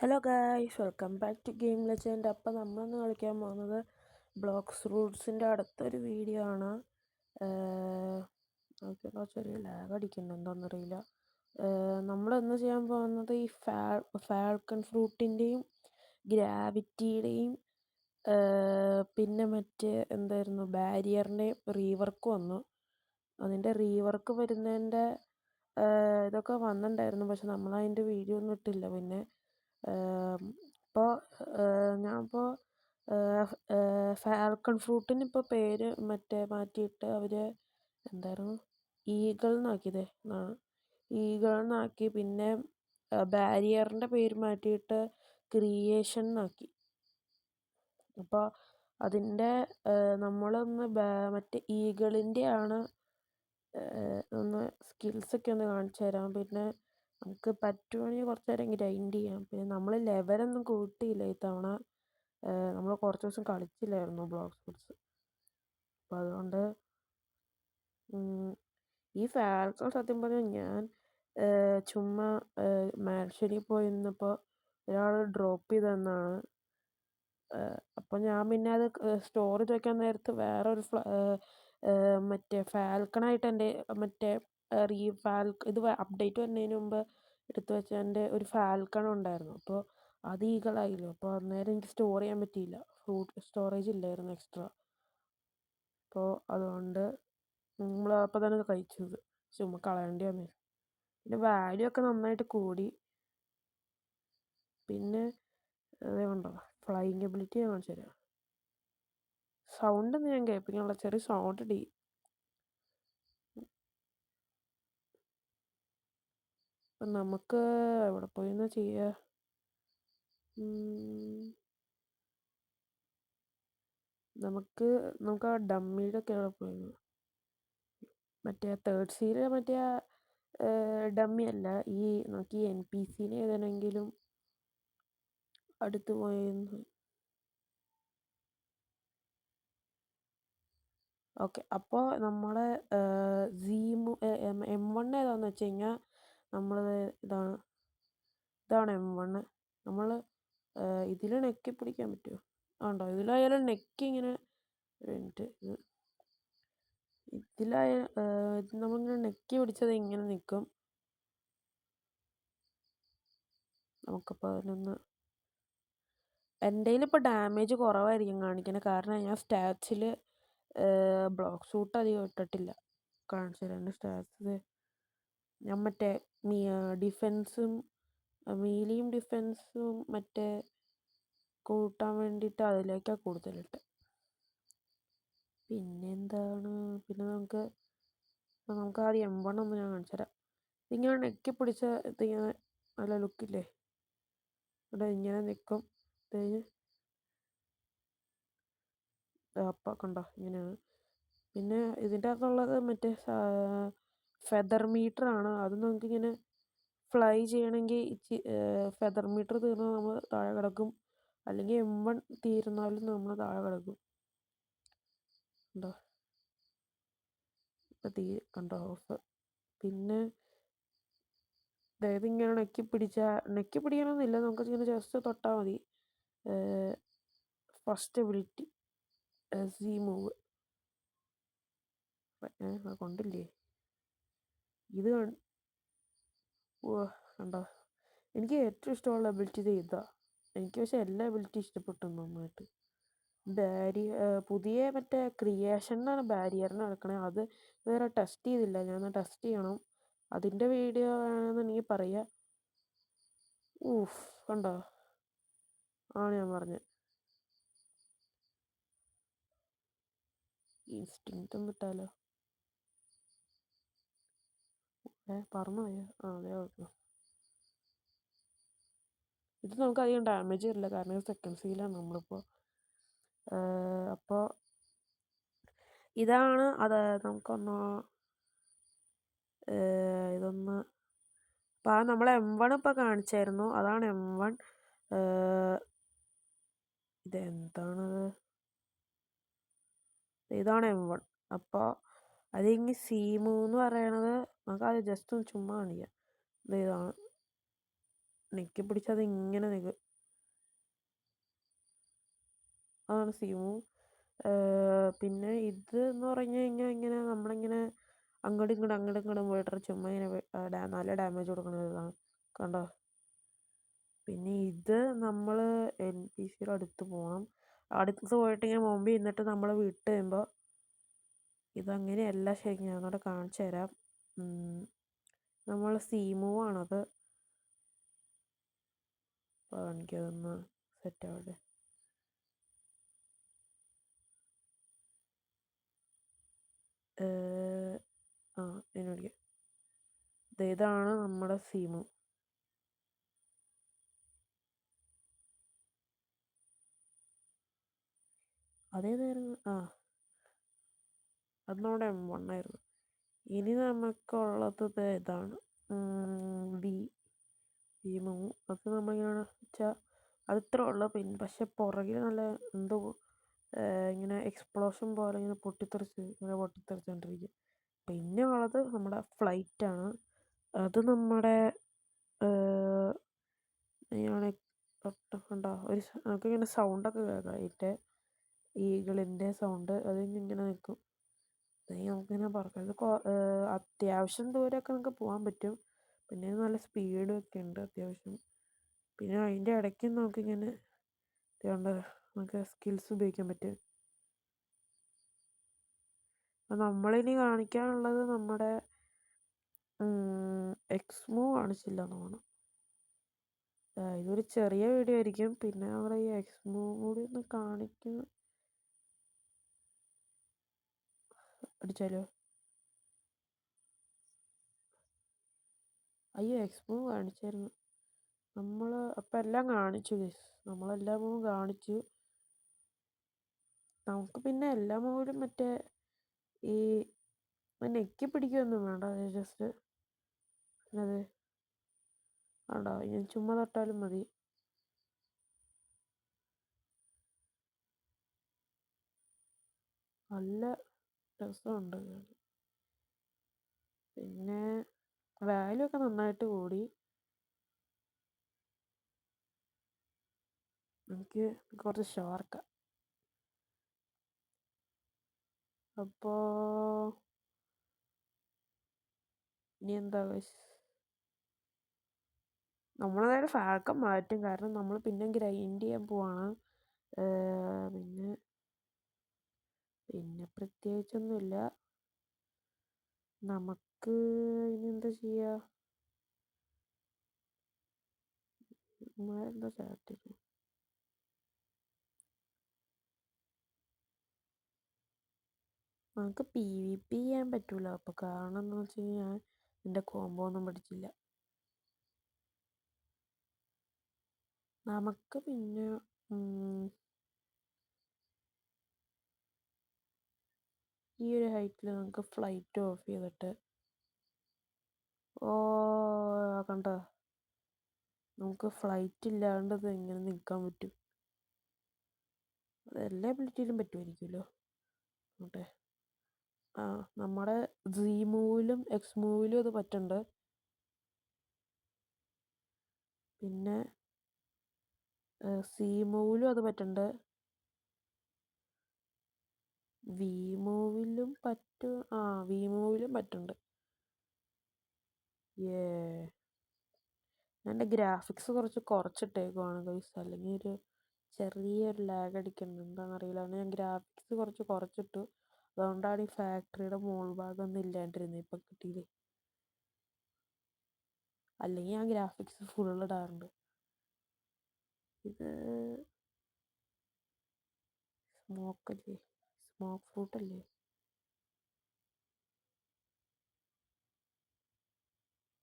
Hello guys, welcome back to game legend. അപ്പം നമ്മളിന്ന് കളിക്കാൻ പോകുന്നത് ബ്ലോക്സ് റൂട്ട്സിൻ്റെ അടുത്തൊരു വീഡിയോ ആണ്. നമുക്കിപ്പോൾ ചെറിയ ലാഗ് അടിക്കുന്നുണ്ട്, എന്താണെന്നറിയില്ല. നമ്മളിന്ന് ചെയ്യാൻ പോകുന്നത് ഈ ഫാൽക്കൺ ഫ്രൂട്ടിൻ്റെയും ഗ്രാവിറ്റിയുടെയും പിന്നെ മറ്റേ എന്തായിരുന്നു ബാരിയറിൻ്റെയും റീവർക്ക് വന്നു. അതിൻ്റെ റീവർക്ക് വരുന്നതിൻ്റെ ഇതൊക്കെ വന്നിട്ടുണ്ടായിരുന്നു, പക്ഷെ നമ്മളതിൻ്റെ വീഡിയോ ഒന്നും ഇട്ടില്ല. പിന്നെ ഇപ്പോൾ ഞാനിപ്പോൾ ഫാൽക്കൺ ഫ്രൂട്ടിന് ഇപ്പോൾ പേര് മാറ്റിയിട്ട് അവർ എന്തായിരുന്നു ഈഗിൾ എന്നാക്കിയതേ എന്നാണ്, ഈഗിൾ എന്നാക്കി. പിന്നെ ബാരിയറിൻ്റെ പേര് മാറ്റിയിട്ട് ക്രിയേഷൻ എന്നാക്കി. അപ്പോൾ അതിൻ്റെ നമ്മളൊന്ന് മറ്റേ ഈഗിളിൻ്റെ ആണ് ഒന്ന് സ്കിൽസൊക്കെ ഒന്ന് കാണിച്ചു തരാം. പിന്നെ നമുക്ക് പറ്റുവാണെങ്കിൽ കുറച്ച് നേരം ഗ്രൈൻഡ് ചെയ്യാം. പിന്നെ നമ്മൾ ലെവലൊന്നും കൂട്ടിയില്ല ഇത്തവണ. നമ്മൾ കുറച്ച് ദിവസം കളിച്ചില്ലായിരുന്നു ബ്ലോക്സ് റൂട്ട്സ്. അപ്പോൾ അതുകൊണ്ട് ഈ ഫാൽക്കൺ സത്യം പറഞ്ഞാൽ ഞാൻ ചുമ്മാ മാൻഷനിൽ പോയി നിന്നപ്പോൾ ഒരാൾ ഡ്രോപ്പ് ചെയ്ത് തന്നാണ്. അപ്പോൾ ഞാൻ പിന്നെ അത് സ്റ്റോർ ചെയ്ത് വെക്കാൻ നേരത്ത് വേറൊരു മറ്റേ ഫാൽക്കണായിട്ട് എൻ്റെ മറ്റേ ഇത് അപ്ഡേറ്റ് വരുന്നതിന് മുമ്പ് എടുത്തു വെച്ച എൻ്റെ ഒരു ഫാൽക്കൺ ഉണ്ടായിരുന്നു. അപ്പോൾ അത് ഈഗിളായില്ലോ. അപ്പോൾ അന്നേരം എനിക്ക് സ്റ്റോർ ചെയ്യാൻ പറ്റിയില്ല, സ്റ്റോറേജ് ഇല്ലായിരുന്നു എക്സ്ട്രാ. അപ്പോൾ അതുകൊണ്ട് നമ്മൾ അപ്പോൾ തന്നെ കഴിച്ചത് ചുമ്മാ കളയേണ്ടി വന്നു. പിന്നെ വാല്യൂ ഒക്കെ നന്നായിട്ട് കൂടി. പിന്നെ അതേണ്ടോ ഫ്ലൈയിങ് എബിലിറ്റി ഞാൻ കാണിച്ചു തരാം. സൗണ്ടൊന്നും ഞാൻ കേൾപ്പിക്കാനുള്ള, ചെറിയ സൗണ്ട് ഇടി. അപ്പം നമുക്ക് എവിടെ പോയി എന്നാ ചെയ്യുക? നമുക്ക് ആ ഡമ്മിയുടെ ഒക്കെ എവിടെ പോയിരുന്നു? മറ്റേ തേർഡ് സീല് മറ്റേ ഡമ്മി അല്ല, നമുക്ക് ഈ NPCനെ ഏതാണെങ്കിലും അടുത്ത് പോയിരുന്നു. ഓക്കെ, അപ്പോൾ നമ്മളെ M1 ഏതാണെന്ന് വെച്ച് കഴിഞ്ഞാൽ നമ്മൾ ഇതാണ് M1. നമ്മൾ ഇതിൽ നെക്കി പിടിക്കാൻ പറ്റുമോ? ആണ്ടോ, ഇതിലായാലും നെക്കി ഇങ്ങനെ നമ്മളിങ്ങനെ നെക്കി പിടിച്ചത് ഇങ്ങനെ നിൽക്കും. നമുക്കപ്പോൾ അതിനൊന്ന് എൻ്റെ കയ്യിലിപ്പോൾ ഡാമേജ് കുറവായിരിക്കും കാണിക്കുന്നത്, കാരണം ഞാൻ സ്റ്റാറ്റ്സിൽ ബ്ലോക്ക് ഷൂട്ട് അധികം ഇട്ടിട്ടില്ല. കാണിച്ചു തരാം എൻ്റെ സ്റ്റാറ്റ്സ്. ഞാൻ മറ്റേ ഡിഫെൻസും മീലിയും ഡിഫെൻസും മറ്റേ കൂട്ടാൻ വേണ്ടിയിട്ട് അതിലേക്കാണ് കൂടുതലിട്ട്. പിന്നെന്താണ്, പിന്നെ നമുക്ക് ആദ്യം M1 ഒന്ന് ഞാൻ കാണിച്ചു തരാം. ഇതിങ്ങനെ നെക്കി പിടിച്ച ഇതിങ്ങനെ നല്ല ലുക്കില്ലേ? ഇവിടെ ഇങ്ങനെ നിൽക്കും. അപ്പം കണ്ടോ ഇങ്ങനെയാണ്. പിന്നെ ഇതിൻ്റെ അകത്തുള്ളത് മറ്റേ ഫെദർ മീറ്റർ ആണ്. അത് നമുക്കിങ്ങനെ ഫ്ലൈ ചെയ്യണമെങ്കിൽ ഫെദർ മീറ്റർ തീർന്നാൽ നമ്മൾ താഴെ കിടക്കും, അല്ലെങ്കിൽ M1 തീർന്നാലും നമ്മൾ താഴെ കിടക്കും. കണ്ടോ, കണ്ടോ ഓഫ്. പിന്നെ അതായത് ഇങ്ങനെ നെക്കി പിടിക്കണമെന്നില്ല, നമുക്കിങ്ങനെ ജസ്റ്റ് തൊട്ടാൽ മതി. ഫസ്റ്റ് എബിലിറ്റി സി മൂവ് കൊണ്ടില്ലേ ഇത് കണ്ടോ. എനിക്ക് ഏറ്റവും ഇഷ്ടമുള്ള എബിലിറ്റി ഇത് ഇതാ. എനിക്ക് പക്ഷെ എല്ലാ എബിലിറ്റി ഇഷ്ടപ്പെട്ടു നന്നായിട്ട്. പുതിയ മറ്റേ ക്രിയേഷനാണ് ബാരിയറിന് നടക്കണേ. അത് വേറെ ടെസ്റ്റ് ചെയ്തില്ല, ഞാൻ ടെസ്റ്റ് ചെയ്യണം. അതിൻ്റെ വീഡിയോ വേണമെന്നുണ്ടെങ്കിൽ പറയാം. കണ്ടോ, ആണ് ഞാൻ പറഞ്ഞത്. ഇൻസ്റ്റിങ്ക്റ്റ് ഒന്ന് ഇട്ടാലോ? പറഞ്ഞു പോയോ? അതെ ഓക്കെ. ഇത് നമുക്ക് അധികം ഡാമേജ് വരില്ല, കാരണം സെക്കൻഡ് സീലാണ് നമ്മളിപ്പോൾ. അപ്പോൾ ഇതാണ് അത്. നമുക്കൊന്ന് ഇതൊന്ന് അപ്പോൾ നമ്മൾ M1 ഇപ്പോൾ കാണിച്ചായിരുന്നു, അതാണ് M1. ഇതെന്താണത്? ഇതാണ് M1. അപ്പോൾ അതിങ്ങ് C3 എന്ന് പറയണത് നമുക്ക് അത് ജസ്റ്റ് ഒന്ന് ചുമ്മാ കാണിക്കാം. ഇതാണ് നെക്കി പിടിച്ചത് ഇങ്ങനെ നിൽക്കും. അതാണ് സീമു. പിന്നെ ഇത് എന്ന് പറഞ്ഞു കഴിഞ്ഞാൽ ഇങ്ങനെ നമ്മളിങ്ങനെ അങ്ങോട്ടും ഇങ്ങോട്ടും പോയിട്ട് ചുമ്മാ ഇങ്ങനെ നല്ല ഡാമേജ് കൊടുക്കുന്നതാണ്. കണ്ടോ? പിന്നെ ഇത് നമ്മൾ NPCയുടെ അടുത്ത് പോകണം. അടുത്ത് പോയിട്ട് ഇങ്ങനെ മുമ്പിൽ നിന്നിട്ട് നമ്മൾ വിട്ട് കഴിയുമ്പോൾ ഇതങ്ങനെയല്ല. ശരിക്കും ഞാൻ അങ്ങോട്ട് കാണിച്ചു തരാം. നമ്മൾ സീമു ആണത്. എനിക്കതൊന്ന് സെറ്റ് ആവട്ടെ. എന്നോട് ഇതാണ് നമ്മുടെ സീമു. അതേതായിരുന്നു? അത് നമ്മുടെ M1 ആയിരുന്നു. ഇനി നമുക്കുള്ളത് ഇതാണ് ഭീമു. അത് നമ്മളിങ്ങനെ വെച്ചാൽ അത് ഇത്ര ഉള്ളു. പിന്നെ പക്ഷെ പുറകിൽ നല്ല എന്തോ ഇങ്ങനെ എക്സ്പ്ലോഷൻ പോലെ ഇങ്ങനെ പൊട്ടിത്തെറിച്ചുകൊണ്ടിരിക്കും. പിന്നെ ഉള്ളത് നമ്മുടെ ഫ്ലൈറ്റാണ്. അത് നമ്മുടെ കണ്ടോ, നമുക്കിങ്ങനെ സൗണ്ടൊക്കെ കേൾക്കാം. അതിൻ്റെ ഈഗിളിൻ്റെ സൗണ്ട്. അതിങ്ങനെ നിൽക്കും. നമുക്കിങ്ങനെ പറക്കാം. അത്യാവശ്യം ദൂരമൊക്കെ നമുക്ക് പോകാൻ പറ്റും. പിന്നെ നല്ല സ്പീഡും ഒക്കെ ഉണ്ട് അത്യാവശ്യം. പിന്നെ അതിൻ്റെ ഇടയ്ക്ക് നമുക്കിങ്ങനെ നമുക്ക് സ്കിൽസ് ഉപയോഗിക്കാൻ പറ്റും. അപ്പം നമ്മളിനി കാണിക്കാനുള്ളത് നമ്മുടെ എക്സ്മൂ കാണിച്ചില്ല എന്ന് തോന്നുന്നു. ഇതൊരു ചെറിയ വീഡിയോ ആയിരിക്കും. പിന്നെ നമ്മുടെ ഈ എക്സ്മൂ കൂടി ഒന്ന് കാണിക്കും. അടിച്ചാലോ? അയ്യോ, എക്സ്മൂ കാണിച്ചായിരുന്നു നമ്മൾ. അപ്പം എല്ലാം കാണിച്ചു. നമ്മളെല്ലാ മൂവും കാണിച്ചു. നമുക്ക് പിന്നെ എല്ലാ മൂവിലും മറ്റേ ഈ നെക്കി പിടിക്കുകയൊന്നും വേണ്ട. ജസ്റ്റ് അത് വേണ്ട, ഞാൻ ചുമ്മാ തൊട്ടാലും മതി. നല്ല രസമുണ്ട്. പിന്നെ വാല്യൂ ഒക്കെ നന്നായിട്ട് കൂടി. എനിക്ക് കുറച്ച് ഷാർക്കാം. അപ്പോൾ ഇനി എന്താ, നമ്മളതായത് ഫാൽക്കൺ മാറ്റും. കാരണം നമ്മൾ പിന്നെ ഗ്രൈൻഡ് ചെയ്യാൻ പോവാണ്. പിന്നെ പ്രത്യേകിച്ചൊന്നുമില്ല. നമുക്ക് ഇനി എന്താ ചെയ്യുക? എന്താ ചാറ്റ്? നമുക്ക് PvP ചെയ്യാൻ പറ്റൂല. അപ്പോൾ കാരണം എന്താണെന്ന് വെച്ച് കഴിഞ്ഞാൽ എൻ്റെ കോംബോ ഒന്നും പഠിച്ചില്ല. നമുക്ക് പിന്നെ ഈ ഒരു ഹൈറ്റിൽ നമുക്ക് ഫ്ലൈറ്റ് ഓഫ് ചെയ്തിട്ട് കണ്ടോ, നമുക്ക് ഫ്ലൈറ്റ് ഇല്ലാണ്ട് ഇത് എങ്ങനെ നിൽക്കാൻ പറ്റും? അത് എല്ലാ എബിലിറ്റിയിലും പറ്റുമായിരിക്കുമല്ലോ. ഓട്ടെ, നമ്മുടെ Z മൂവിലും X മൂവിലും അത് പറ്റുന്നുണ്ട്. പിന്നെ C മൂവിലും അത് പറ്റുന്നുണ്ട്. V മൂവിലും V മൂവിലും പറ്റുന്നുണ്ട്. ഞാൻ എൻ്റെ ഗ്രാഫിക്സ് കുറച്ച് കുറച്ചിട്ടേക്കുവാണ് ഗൈസ്. അല്ലെങ്കിൽ ഒരു ചെറിയൊരു ലാഗ് അടിക്കുന്നുണ്ട്. എന്താണെന്നറിയില്ല. ഞാൻ ഗ്രാഫിക്സ് കുറച്ച് കുറച്ചിട്ടു. അതുകൊണ്ടാണ് ഈ ഫാക്ടറിയുടെ മോൾ ഭാഗമൊന്നും ഇല്ലാണ്ടിരുന്നത്. ഇപ്പം കിട്ടിയില്ലേ. അല്ലെങ്കിൽ ഞാൻ ഗ്രാഫിക്സ് ഫുൾ ഇടാറുണ്ട്. ഇത് സ്മോക്ക് ഫ്രൂട്ട് അല്ലേ?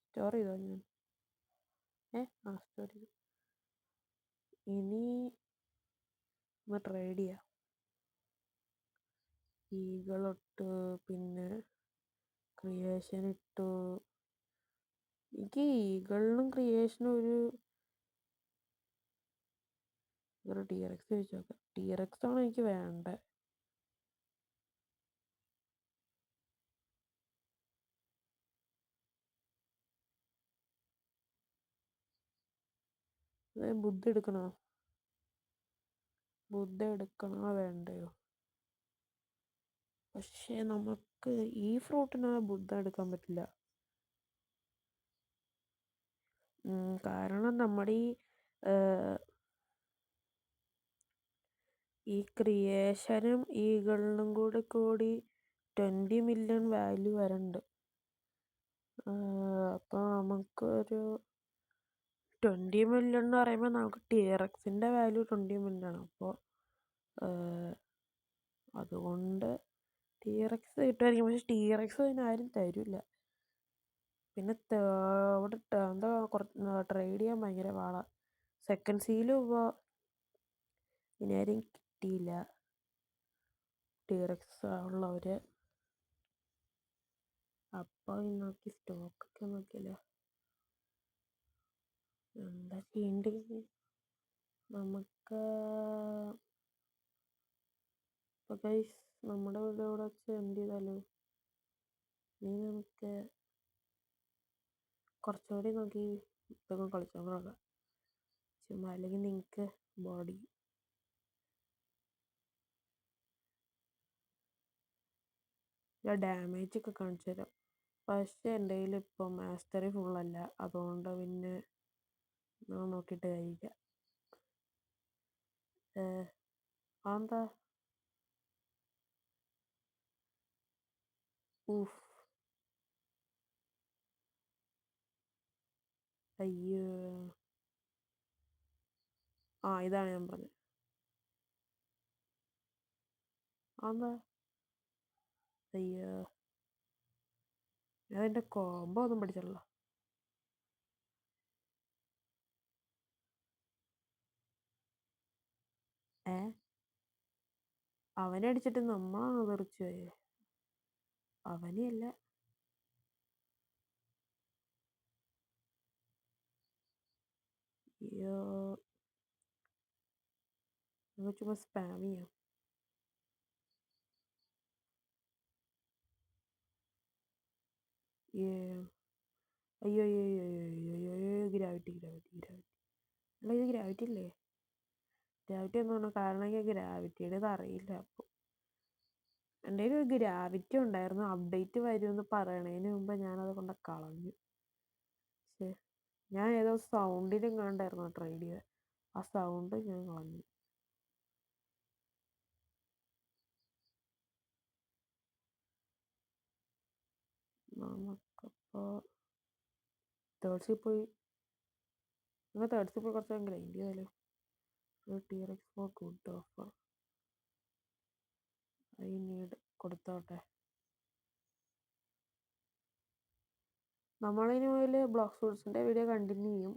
സ്റ്റോർ ചെയ്തോ ഞാൻ? സ്റ്റോർ ചെയ്തു. ഇനി ട്രേഡ് ചെയ്യാം. ഈകളിട്ട് പിന്നെ ക്രിയേഷൻ ഇട്ടു. എനിക്ക് ഈകളിലും ക്രിയേഷനും ഒരു TRX ചോദിച്ചു നോക്കാം. TRX ആണ് എനിക്ക് വേണ്ടത്. ബുദ്ധ എടുക്കണോ? ബുദ്ധ എടുക്കണോ വേണ്ടയോ? പക്ഷേ നമുക്ക് ഈ ഫ്രൂട്ടിന് ബുദ്ധ എടുക്കാൻ പറ്റില്ല. കാരണം നമ്മുടെ ഈ ക്രിയേഷനും ഈഗിളിനും കൂടി 20 മില്യൺ വാല്യൂ വരണ്ട്. അപ്പോൾ നമുക്കൊരു 20 മില്യൺ എന്ന് പറയുമ്പോൾ നമുക്ക് ടീറക്സിൻ്റെ വാല്യൂ 20 മില്യൺ. അപ്പോൾ അതുകൊണ്ട് ടീറക്സ് കിട്ടുമായിരിക്കും. പക്ഷെ ടീറക്സ് അതിന് ആരും തരില്ല. പിന്നെ അവിടെ എന്താ ട്രേഡ് ചെയ്യാൻ ഭയങ്കര പാടാണ്. സെക്കൻഡ് സീലും ഇപ്പോൾ ഇനിയാരും കിട്ടിയില്ല ടീറക്സ് ഉള്ളവർ. അപ്പോൾ നോക്കി സ്റ്റോക്കൊക്കെ നോക്കിയല്ലോ എന്താ ചെയ്യേണ്ടത്. നമുക്ക് ഇപ്പോൾ ഗൈസ് നമ്മുടെ വീട് ഇവിടെ വെച്ച് എന്ത് ചെയ്താലോ? നമുക്ക് കുറച്ചുകൂടി നോക്കി ഇതൊക്കെ കളിച്ചോളാം ചുമ്മാ. അല്ലെങ്കിൽ നിങ്ങൾക്ക് ബോഡി ഡാമേജ് ഒക്കെ കാണിച്ചു തരാം. പക്ഷേ എൻ്റെ കയ്യിൽ ഇപ്പോൾ മാസ്റ്ററി ഫുള്ളല്ല. അതുകൊണ്ട് പിന്നെ ഞാൻ നോക്കിയിട്ട് കാര്യമില്ല. അതെന്താ? അയ്യോ, ഇതാണ് ഞാൻ പറഞ്ഞത്. അതെന്താ? അയ്യോ, ഞാൻ എൻ്റെ കോംബോ ഒന്നും പഠിച്ചിട്ടില്ല. അവനെ അടിച്ചിട്ട് നമ്മളാണ് തെറിച്ചു പോയേ. അവനെയല്ല. അയ്യോ, നിങ്ങൾ ചുമ്മാ സ്പാം ചെയ്യാം. അയ്യോ അയ്യോ അയ്യോ അയ്യോ അയ്യോ ഗ്രാവിറ്റി അല്ല, ഇത് ഗ്രാവിറ്റി അല്ലേ? ഗ്രാവിറ്റി ഒന്നും കാരണം എനിക്ക് ഗ്രാവിറ്റിയുടെ അറിയില്ല. അപ്പോൾ എൻ്റെ ഒരു ഗ്രാവിറ്റി ഉണ്ടായിരുന്നു. അപ്ഡേറ്റ് വരുമെന്ന് പറയണതിന് മുമ്പ് ഞാനത് കൊണ്ട് കളഞ്ഞു. ഞാൻ ഏതോ സൗണ്ടിലും കണ്ടായിരുന്നു ട്രൈഡ് ചെയ്ത്. ആ സൗണ്ട് ഞാൻ കളഞ്ഞു. നമുക്കപ്പോൾ തേർഡ്സിൽ പോയി കുറച്ച് ഗ്രൈൻഡ് ചെയ്താലോ? ടീറക്സ് for good offer. I need കൊടുത്തോട്ടെ. നമ്മളിനി മുതൽ ബ്ലോക്ക് ഫ്രൂട്ട്സിൻ്റെ വീഡിയോ കണ്ടിന്യൂ ചെയ്യും.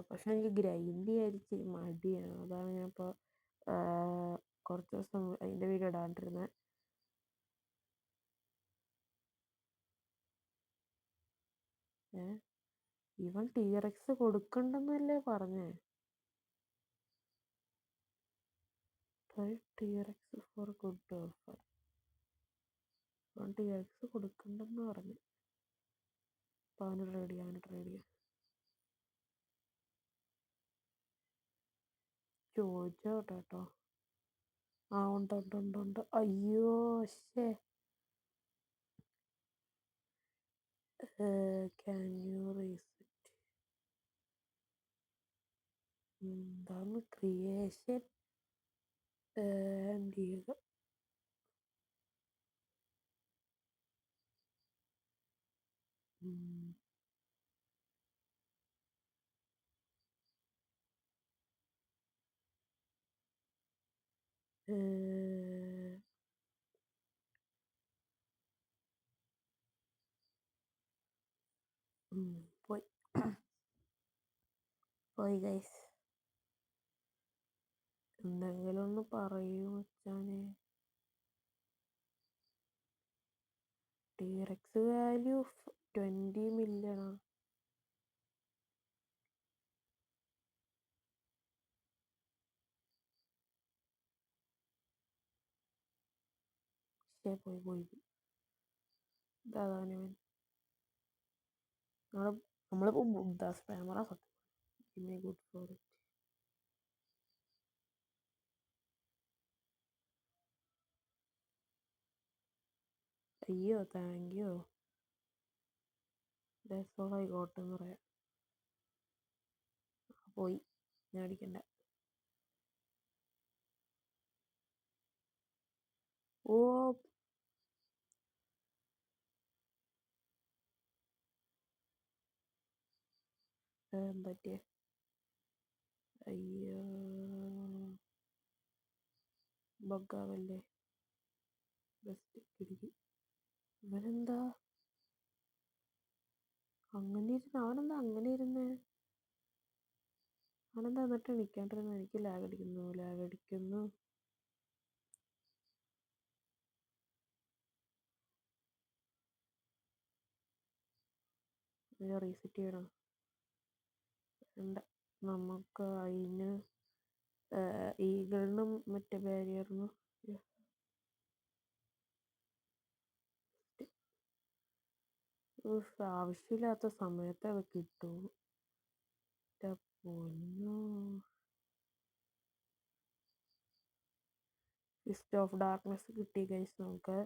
പക്ഷെ എനിക്ക് ഗ്രൈൻഡ് ചെയ്യാതിരിച്ച് മടിയാണ്. അതാണ് ഞാനിപ്പോൾ കുറച്ച് ദിവസം അതിൻ്റെ വീഡിയോ ഇടാണ്ടിരുന്നത്. ഇവൻ ടീറക്സ് കൊടുക്കണ്ടെന്നല്ലേ പറഞ്ഞേ? T rex for good offer. അവൻ ടീറക്സ് കൊടുക്കണ്ടെന്ന് പറഞ്ഞു. അപ്പോൾ അവന് ട്രേഡ് ചെയ്യാം. ചോദിച്ചോട്ടെ കേട്ടോ. ഉണ്ട്. അയ്യോ ശേ. Can you reset? എന്താണ് ക്രിയേഷൻ ആൻഡ് ചെയ്യുക. പോയി ഗൈസ്. എന്തെങ്കിലും ഒന്ന് പറയൂ മച്ചാനെ. T rex value 20 മില്യണാ? പോയി ഇതാവാനവൻ. നമ്മളിപ്പോൾ ബുദ്ധ സ്പാമറാ സത്യം. പിന്നെ ഗുഡ് ഫോർ ഇറ്റ്. അയ്യോ thank you. That's all I got എന്ന് പറയാം. പോയി, ഞാൻ അടിക്കണ്ട. ഓ പറ്റിയ അയ്യോ ബഗ്ഗാവല്ലേ. ബെസ്റ്റ് കിടക്കി. ഇവനെന്താ അങ്ങനെ ഇരുന്ന്? അവനെന്താ അങ്ങനെ ഇരുന്നേ? അവനെന്താ എന്നിട്ട് എണിക്കാണ്ടിരുന്നു? എനിക്ക് ലാഗ് അടിക്കുന്നു. റീസെറ്റ് ചെയ്യണം. വേണ്ട, നമുക്ക് അതിന് ഈഗിളിനും മറ്റേ ബാരിയറിനും ആവശ്യമില്ലാത്ത സമയത്ത് അത് കിട്ടൂ. പൊന്നോ. ഫിസ്റ്റ് ഓഫ് ഡാർക്ക്നെസ് കിട്ടി ഗൈസ്. നമുക്ക്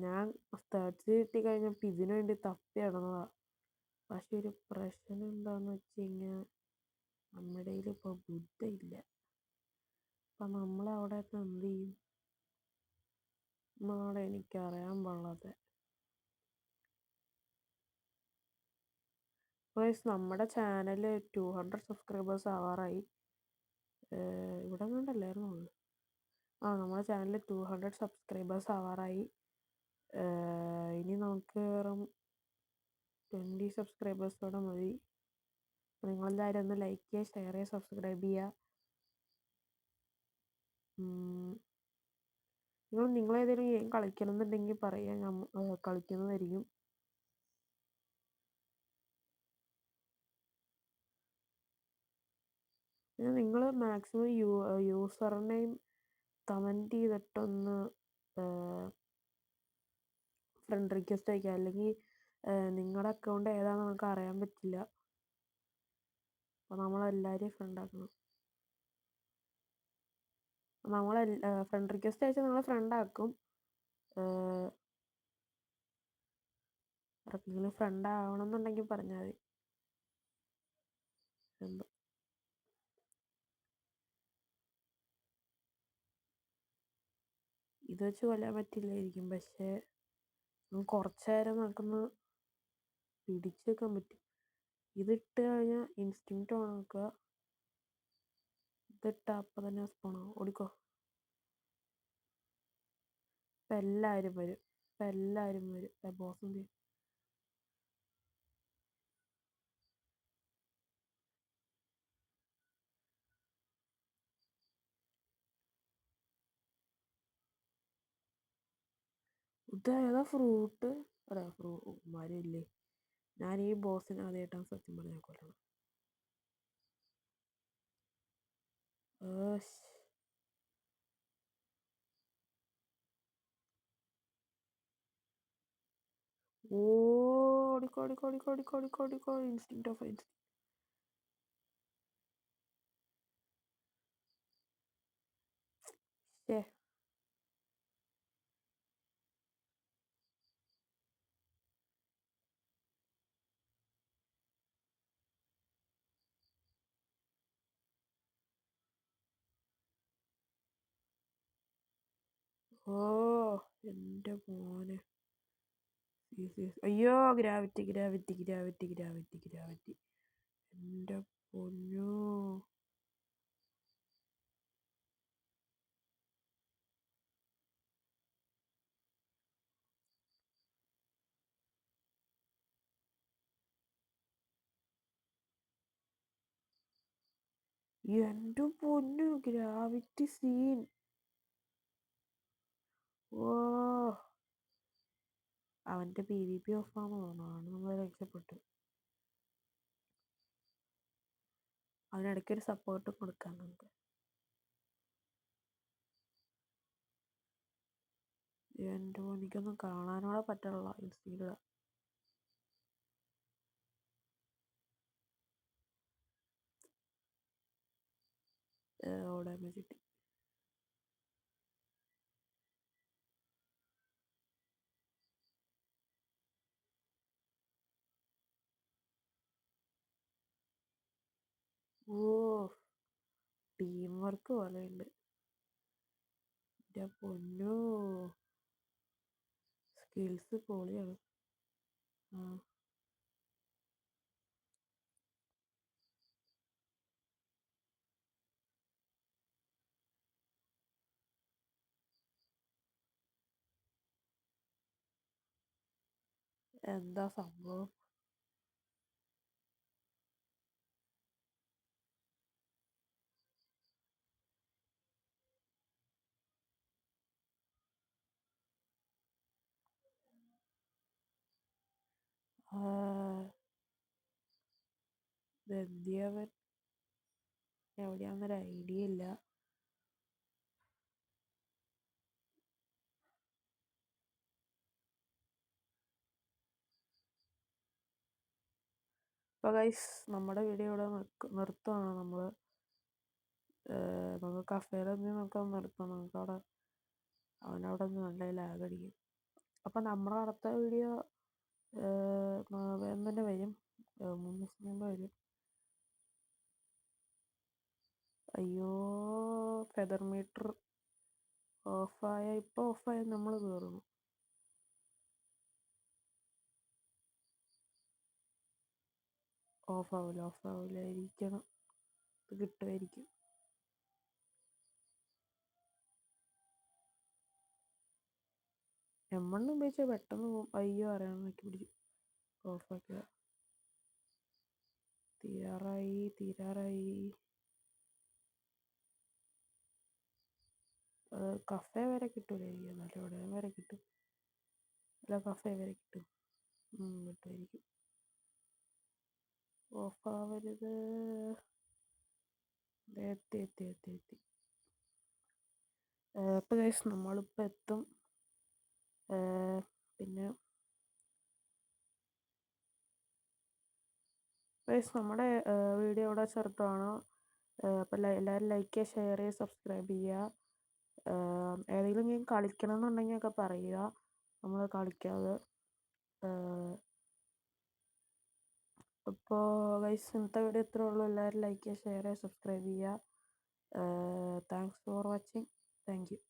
ഞാൻ തേർഡ്സ് കിട്ടിക്കഴിഞ്ഞപ്പോൾ ഇതിനു വേണ്ടി തപ്പി നടന്നതാ. പക്ഷെ ഒരു പ്രശ്നം എന്താന്ന് വെച്ച് കഴിഞ്ഞാൽ നമ്മുടെ കയ്യിൽ ഇപ്പോൾ ബുദ്ധയില്ല. അപ്പം നമ്മളവിടെയൊക്കെ എന്ത് ചെയ്യും? നാളെ എനിക്കറിയാൻ പാടില്ലാത്ത. ഗൈസ്, നമ്മുടെ ചാനൽ 200 സബ്സ്ക്രൈബേഴ്സ് ആവാറായി. ഇവിടെ കണ്ടല്ലായിരുന്നു. നമ്മുടെ ചാനൽ 200 സബ്സ്ക്രൈബേഴ്സ് ആവാറായി. ഇനി നമുക്ക് വെറും 20 സബ്സ്ക്രൈബേഴ്സോടെ മതി. നിങ്ങളെല്ലാവരും ഒന്ന് ലൈക്ക് ചെയ്യുക, ഷെയർ ചെയ്യുക, സബ്സ്ക്രൈബ് ചെയ്യുക. നിങ്ങളേതെങ്കിലും ഗെയിം കളിക്കണമെന്നുണ്ടെങ്കിൽ പറയാം, ഞാൻ കളിക്കുന്നതായിരിക്കും. നിങ്ങൾ മാക്സിമം യൂസർ നെയിം കമൻറ്റ് ചെയ്തിട്ടൊന്ന് ഫ്രണ്ട് റിക്വസ്റ്റ് അയക്കുക. അല്ലെങ്കിൽ നിങ്ങളുടെ അക്കൗണ്ട് ഏതാണെന്ന് നമുക്ക് അറിയാൻ പറ്റില്ല. അപ്പോൾ നമ്മളെല്ലാവരെയും ഫ്രണ്ടാക്കണം. ഫ്രണ്ട് റിക്വസ്റ്റ് അയച്ചാൽ നമ്മൾ ഫ്രണ്ടാക്കും. ആർക്കെങ്കിലും ഫ്രണ്ട് ആവണം എന്നുണ്ടെങ്കിൽ പറഞ്ഞാൽ മതി. എന്തോ ഇത് വെച്ച് കൊല്ലാൻ പറ്റില്ലായിരിക്കും, പക്ഷേ കുറച്ച് നേരം നമുക്കൊന്ന് പിടിച്ചു വെക്കാൻ പറ്റും. ഇതിട്ട് കഴിഞ്ഞാൽ ഇൻസ്റ്റിങ്ക്റ്റ് ഓൺ ആക്കുക. ഇതിട്ട അപ്പം തന്നെ സ്പോണാവും. ഓടിക്കോ. ഇപ്പം എല്ലാവരും വരും. ബോസ് എന്ത് ചെയ്യും? ഇത് ഏതാ ഫ്രൂട്ട്? അതെ, മരമില്ലേ. ഞാൻ ഈ ബോസിനെ ആദ്യമായിട്ടാണ് സത്യം പറഞ്ഞാൽ കൊല്ലണം. ഓടിക്കോ. Instinct of instinct. ഓ എൻ്റെ മോനെ. അയ്യോ, ഗ്രാവിറ്റി. എൻ്റെ പൊന്നോ. എൻ്റെ പൊന്നു, ഗ്രാവിറ്റി സീൻ. ഓ, അവൻ്റെ PvP ഓഫാന്ന് തോന്നുന്നു. നമ്മൾ രക്ഷപ്പെട്ടു. അതിനിടയ്ക്കൊരു സപ്പോർട്ട് കൊടുക്കാം നമുക്ക്. എൻ്റെ എനിക്കൊന്നും കാണാനോടെ പറ്റുള്ള ഇൻസ്റ്റീല. ഡാമേജ് കിട്ടി. ഓ, ടീം വർക്ക് പോലെയുണ്ട്. എൻ്റെ പൊന്നോ, സ്കിൽസ് പൊളിയാണ്. ആ, എന്താ സംഭവം? ഇതെന്തിയവൻ എവിടെയാന്നൊരു ഐഡിയ ഇല്ല. അപ്പോൾ ഗൈസ്, നമ്മുടെ വീഡിയോ ഇവിടെ നിർത്തുവാണ്. നമുക്ക് കഫേയിൽ നമുക്ക് നിർത്താം. അവനവിടെ നിന്ന് നല്ല ലാഗ് അടിക്കും. അപ്പം നമ്മുടെ അടുത്ത വീഡിയോ വേഗം തന്നെ വരും. 3 ദിവസം മുമ്പ് വരും. അയ്യോ, ഫെദർ മീറ്റർ ഓഫായ, ഇപ്പോൾ ഓഫായ നമ്മൾ കയറുന്നു. ഓഫാവില്ലായിരിക്കണം. ഇത് കിട്ടുമായിരിക്കും. M1 ഉപയോഗിച്ചാൽ പെട്ടെന്ന് പോകും. അയ്യോ, അറിയാൻ നോക്കി പിടിച്ചു. ഓഫാക്കുക. തീരാറായി. കഫേ വരെ കിട്ടൂലായിരിക്കും. നല്ല ഇവിടെ വരെ കിട്ടും. അല്ല, കഫേ വരെ കിട്ടും. കിട്ടുമായിരിക്കും. ഓഫാവരുത്. എത്തി. ഇപ്പം ഗൈസ്, നമ്മളിപ്പോൾ എത്തും. പിന്നെ ഗൈസ്, നമ്മുടെ വീഡിയോ ഇവിടെ ചെറുതാണ്. അപ്പം എല്ലാവരും ലൈക്ക് ചെയ്യുക, ഷെയർ ചെയ്യുക, സബ്സ്ക്രൈബ് ചെയ്യുക. ഏതെങ്കിലും ഗെയിം കളിക്കണം എന്നുണ്ടെങ്കിൽ ഒക്കെ പറയുക. നമ്മൾ കളിക്കാതെ. അപ്പോൾ ഗൈസ്, ഇന്നത്തെ വീഡിയോ ഇത്രേ ഉള്ളൂ. എല്ലാവരും ലൈക്ക് ചെയ്യുക, ഷെയർ ചെയ്യുക, സബ്സ്ക്രൈബ് ചെയ്യുക. Thanks for watching. Thank you.